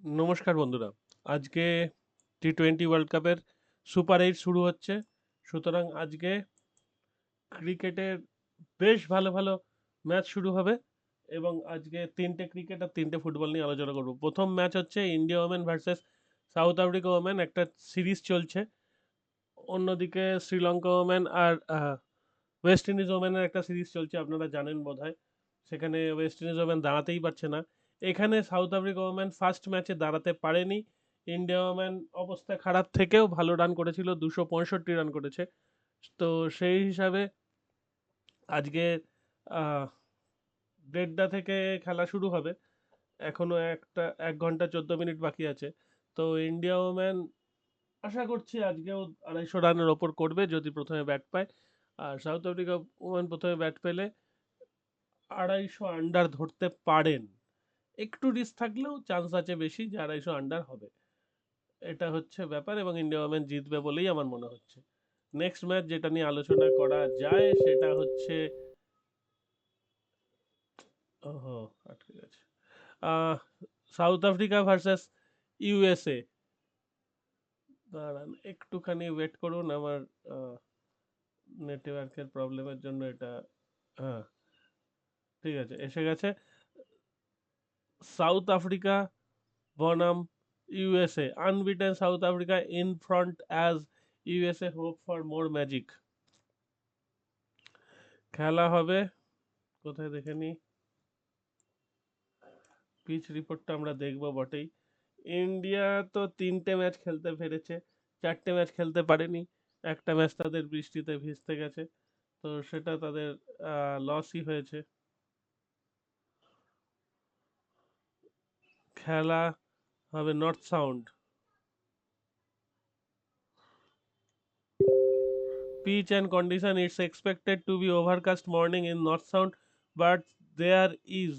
নমস্কার বন্ধুরা। আজকে টি-20 ওয়ার্ল্ড কাপের সুপার 8 শুরু হচ্ছে। সুতরাং আজকে ক্রিকেটের বেশ ভালো ভালো ম্যাচ শুরু হবে এবং আজকে তিনটে ক্রিকেট আর তিনটে ফুটবল নিয়ে আলোচনা করব। প্রথম ম্যাচ হচ্ছে India women versus south Africa women, একটা সিরিজ চলছে। অন্যদিকে Sri Lanka women are West Indies ওমেনের একটা সিরিজ চলছে, আপনারা জানেন বোধহয়। সেখানে ওয়েস্ট ইন্ডিজ ওমেন দাঁড়াতেই পারছে না। এখানে সাউথ আফ্রিকা ওমেন ফার্স্ট ম্যাচে দাঁড়াতে পারেনি। ইন্ডিয়া ওমেন অবস্থা খারাপ থেকেও ভালো রান করেছিল, 265 রান করেছে। তো সেই হিসাবে আজকে আহ, 1:30 থেকে খেলা শুরু হবে। এখনো 1 ঘন্টা 14 মিনিট বাকি আছে। তো ইন্ডিয়া ওমেন আশা করছি আজকেও 250 রানের ওপর করবে যদি প্রথমে ব্যাট পায়। আর সাউথ আফ্রিকা ওমেন প্রথমে ব্যাট পেলে 250 আন্ডার ধরতে পারেন। একটু রিস্ক থাকলেও চান্স আছে বেশি যে 250 আন্ডার হবে। এটা হচ্ছে ব্যাপার এবং ইন্ডিয়া ওমেন জিতবে বলেই আমার মনে হচ্ছে। নেক্সট ম্যাচ যেটা নিয়ে আলোচনা করা যায় সেটা হচ্ছে, ওহো, আটকে গেছে, আহ, সাউথ আফ্রিকা ভার্সেস ইউএসএ। দাঁড়ান একটুখানি ওয়েট করুন, আমার নেটওয়ার্কের প্রবলেমের জন্য এটা, হ্যাঁ ঠিক আছে, এসে গেছে। সাউথ আফ্রিকা বনাম USA, unbeaten south Africa in front as USA hope for more magic. খেলা হবে কোথায় দেখে নি, পিচ রিপোর্টটা আমরা দেখবো বটেই। ইন্ডিয়া তো তিনটে ম্যাচ খেলতে পেরেছে, চারটে ম্যাচ খেলতে পারেনি। একটা ম্যাচ তাদের বৃষ্টিতে ভিজতে গেছে, তো সেটা তাদের লসই হয়েছে। খেলা হবে north sound. Pitch and condition: it's expected to be overcast morning in North Sound, but there is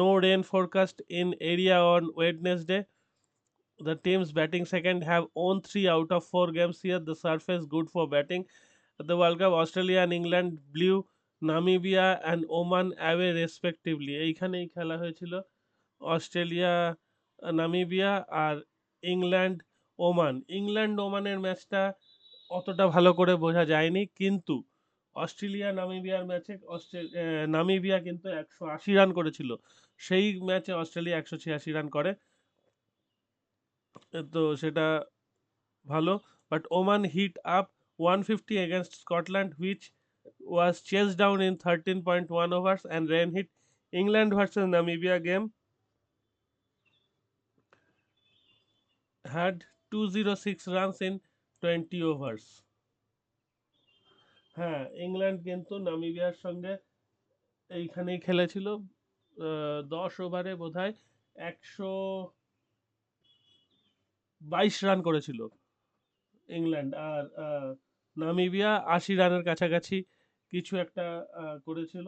no rain forecast in area on Wednesday. The teams batting second have won 3 out of 4 games here. The surface good for batting. At the World Cup, Australia and England blew Namibia and Oman away respectively. এইখানেই খেলা হয়েছিল, Australia Namibia আর England Oman. England ওমানের ম্যাচটা অতটা ভালো করে বোঝা যায়নি, কিন্তু অস্ট্রেলিয়া নামিবিয়ার ম্যাচে নামিবিয়া কিন্তু 180 রান করেছিল। সেই ম্যাচে অস্ট্রেলিয়া 186 রান করে, তো সেটা ভালো। But Oman hit up 150 against Scotland, which was chased down in 13.1 overs, and rain hit England versus Namibia game had 206 runs in 20 overs. হ্যাঁ, ইংল্যান্ড কিন্তু নামিবিয়ার সঙ্গে এইখানেই খেলেছিল। 10 ওভারে বোধহয় 122 রান করেছিল ইংল্যান্ড, আর নামিবিয়া 80 রানের কাছাকাছি কিছু একটা করেছিল,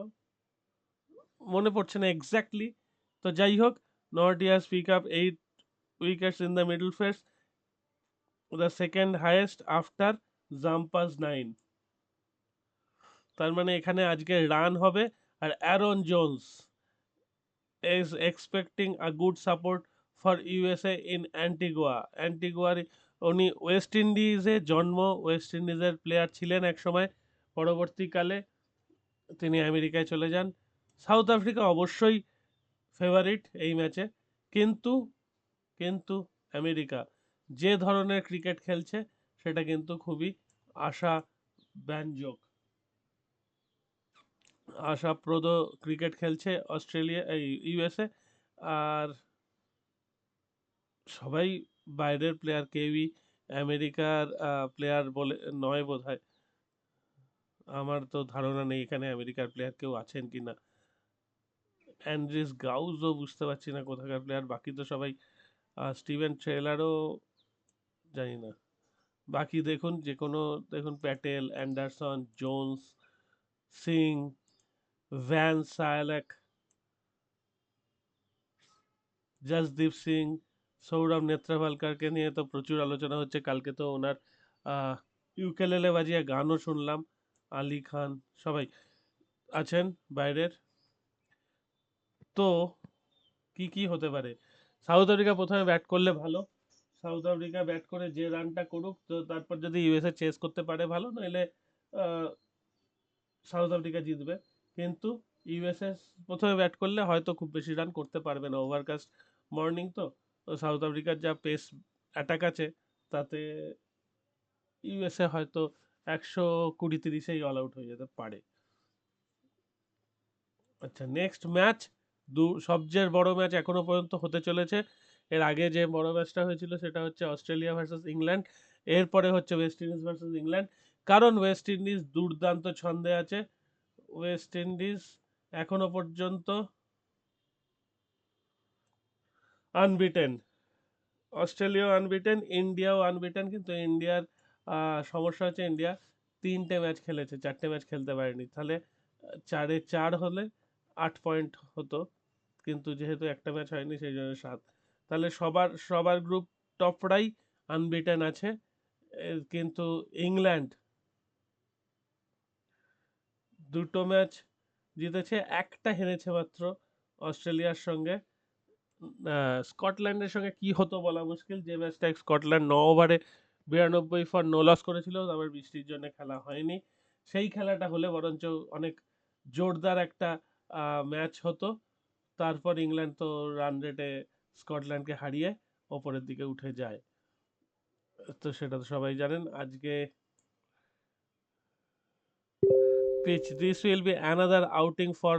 মনে পড়ছে না এক্স্যাক্টলি। তো যাই হোক, Nortje's pick up 8 wickets in the middle phase, the second highest after Zampa's 9। তার মানে এখানে আজকে রান হবে। আর Aaron Jones is expecting a good support for USA in Antigua. অ্যান্টিগুয়ার উনি ওয়েস্ট ইন্ডিজে জন্ম, ওয়েস্ট ইন্ডিজের প্লেয়ার ছিলেন এক সময়, পরবর্তীকালে তিনি আমেরিকায় চলে যান। সাউথ আফ্রিকা অবশ্যই ফেভারিট এই ম্যাচে, কিন্তু কিন্তু আমেরিকা যে ধরনের ক্রিকেট খেলছে সেটা কিন্তু খুবই আশা ব্যঞ্জক, আশাপ্রদ ক্রিকেট খেলছে অস্ট্রেলিয়া, এই ইউএসএ। আর সবাই বাইরের প্লেয়ার, কেউই আমেরিকার প্লেয়ার বলে নয় বোধহয়। আমার তো ধারণা নেই এখানে আমেরিকার প্লেয়ার কেউ আছেন কিনা। অ্যান্ড্রিস গাউজও বুঝতে পারছি না কোথাকার প্লেয়ার, বাকি তো সবাই, স্টিভেন ট্রেলারও জানি না। বাকি দেখুন, যে কোনো দেখুন, Patel, Anderson, Jones, Singh, van Schalkwyk, Jasdeep Singh, Saurabh নেত্রাভালকারকে নিয়ে তো প্রচুর আলোচনা হচ্ছে। কালকে তো ওনার ইউকেলেলে বাজিয়ে গানও শুনলাম। আলী খান, সবাই আছেন বাইরের। তো কি কি হতে পারে, সাউথ আফ্রিকা প্রথমে ব্যাট করলে ভালো, সাউথ আফ্রিকা ব্যাট করে যে রানটা করুক, তো তারপর যদি ইউএসএ চেস করতে পারে ভালো, নইলে সাউথ আফ্রিকা জিতবে। কিন্তু ইউএসএ প্রথমে ব্যাট করলে হয়তো খুব বেশি রান করতে পারবে না, ওভারকাস্ট মর্নিং তো। তো সাউথ আফ্রিকার যা পেস অ্যাটাক আছে, তাতে ইউএসএ হয়তো 120-30-এই অল আউট হয়ে যেতে পারে। আচ্ছা, নেক্সট ম্যাচ, সবচেয়ে বড় ম্যাচ এখনো পর্যন্ত হতে চলেছে। এর আগে যে বড় ম্যাচটা হয়েছিল সেটা হচ্ছে অস্ট্রেলিয়া ভার্সেস ইংল্যান্ড, এরপরে হচ্ছে ওয়েস্ট ইন্ডিজ ভার্সেস ইংল্যান্ড। কারণ ওয়েস্ট ইন্ডিজ দুর্দান্ত ছন্দে আছে। ওয়েস্ট ইন্ডিজ এখনো পর্যন্ত আনবিটেন, অস্ট্রেলিয়াও আনবিটেন, ইন্ডিয়াও আনবিটেন। কিন্তু ইন্ডিয়ার সমস্যা হচ্ছে ইন্ডিয়া 3টে ম্যাচ খেলেছে, 4টে ম্যাচ খেলতে পারেনি। তাহলে 4-4 হলে 8 পয়েন্ট হতো, কিন্তু যেহেতু একটা ম্যাচ হয়নি সেই জন্য 7। তাহলে সবার গ্রুপ টপরাই আনবিটেন আছে। কিন্তু ইংল্যান্ড 2টো ম্যাচ জিতেছে, একটা হেরেছে মাত্র অস্ট্রেলিয়ার সঙ্গে। স্কটল্যান্ডের সঙ্গে কি হতো বলা মুশকিল, যে ম্যাচটা স্কটল্যান্ড 9 ওভারে 92 ফর নো লস করেছিল, আবার বৃষ্টির জন্য খেলা হয়নি। সেই খেলাটা হলে বরঞ্চ অনেক জোরদার একটা ম্যাচ হতো। তারপর ইংল্যান্ড তো রান রেটে স্কটল্যান্ডকে হারিয়ে ওপরের দিকে উঠে যায়, তো সেটা তো সবাই জানেন। আজকে pitch. This will be another outing for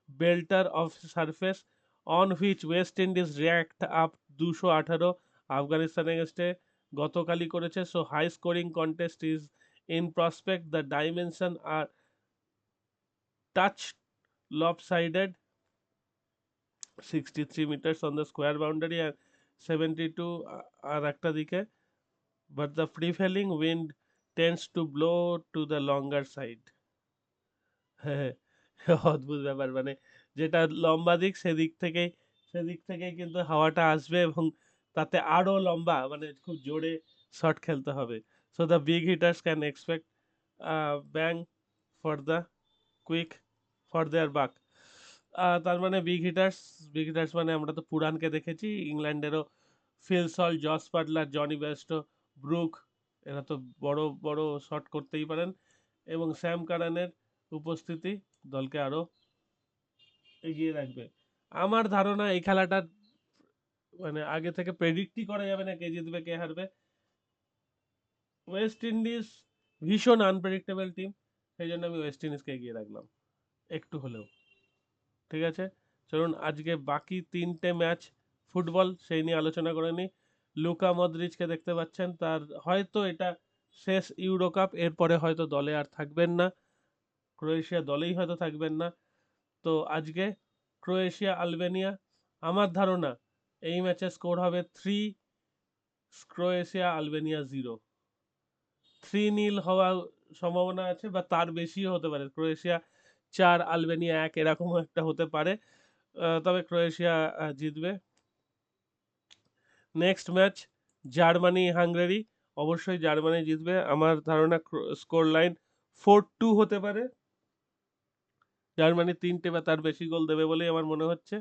belter of surface on which West Indies racked up 218 Afghanistan এগেনস্টে গতকালই করেছে। So high scoring contest is in prospect, the dimension আর touch lopsided, 63 meters on the square boundary and 72 আর একটা দিকে, but the prevailing wind tends to blow to the longer side. হ্যাঁ, অদ্ভুত ব্যাপার, মানে যেটা লম্বা দিক সেদিক থেকেই কিন্তু হাওয়াটা আসবে, এবং তাতে আরো লম্বা, মানে খুব জোরে শট খেলতে হবে। So the big hitters can expect bang for the quick for their বাক। তার মানে বিগ হিটার্স মানে আমরা তো পুরানকে দেখেছি, ইংল্যান্ডেরও Phil Salt, Jos Buttler, Jonny Bairstow, Brook, এরা তো বড় বড় শট করতেই পারেন, এবং স্যাম কারানের উপস্থিতি দলকে আরো এগিয়ে রাখবে। আমার ধারণা এই খেলাটা মানে আগে থেকে প্রেডিক্টই করা যাবে না কে জিতবে কে হারবে। ওয়েস্ট ইন্ডিজ ভীষণ আনপ্রেডিক্টেবল টিম, সেই জন্য আমি ওয়েস্ট ইন্ডিজকে এগিয়ে রাখলাম একটু হলেও। ঠিক আছে, চলুন আজকে বাকি 3টে ম্যাচ ফুটবল সেই নিয়ে আলোচনা করে নিই। লুকা মদ্রিচকে দেখতে পাচ্ছেন, তার হয়তো এটা শেষ ইউরো কাপ, এরপরে হয়তো দলে আর থাকবেন না, ক্রোয়েশিয়া দলেই হয়তো থাকবেন না। তো আজকে ক্রোয়েশিয়া আলবেনিয়া, আমার ধারণা এই ম্যাচের স্কোর হবে 3, ক্রোয়েশিয়া আলবেনিয়া 0। 3-0 হওয়ার সম্ভাবনা আছে, বা তার বেশিও হতে পারে, ক্রোয়েশিয়া 4 আলবেনিয়া 1 এরকমও একটা হতে পারে। তবে ক্রোয়েশিয়া জিতবে। নেক্সট ম্যাচ জার্মানি হাঙ্গেরি, অবশ্যই জার্মানি জিতবে। আমার ধারণা স্কোর লাইন 4-2 হতে পারে, জার্মানি 3টে বা তার বেশি গোল দেবে বলেই আমার মনে হচ্ছে।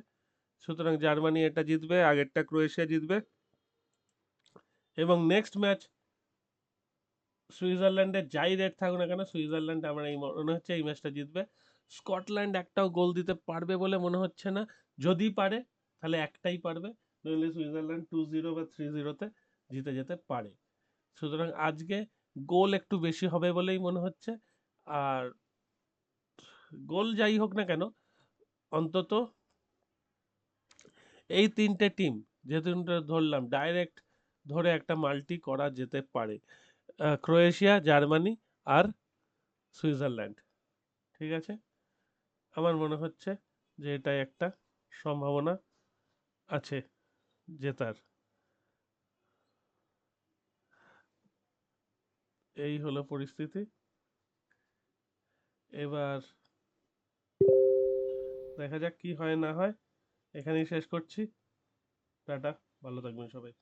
সুতরাং জার্মানি এটা জিতবে, আগেরটা ক্রোয়েশিয়া জিতবে। এবং নেক্সট ম্যাচ সুইজারল্যান্ডের যাই রেট থাকুক না কেন, সুইজারল্যান্ড আমার এই মনে হচ্ছে এই ম্যাচটা জিতবে। স্কটল্যান্ড একটাও গোল দিতে পারবে বলে মনে হচ্ছে না, যদি পারে তাহলে একটাই পারবে, নইলে সুইজারল্যান্ড 2-0 বা 3-0-তে জিতে যেতে পারে। সুতরাং আজকে গোল একটু বেশি হবে বলেই মনে হচ্ছে। আর গোল যাই হোক না কেন, অন্তত এই 3টে টিম যেহেতু ধরলাম, ডাইরেক্ট ধরে একটা মাল্টি করা যেতে পারে, ক্রোয়েশিয়া, জার্মানি আর সুইজারল্যান্ড। ঠিক আছে, আমার মনে হচ্ছে যে এটাই একটা সম্ভাবনা আছে জেতার। এই হলো পরিস্থিতি। এবার দেখা যাক কি হয় না হয়। এখানেই শেষ করছি। টাটা, ভালো থাকবেন সবাই।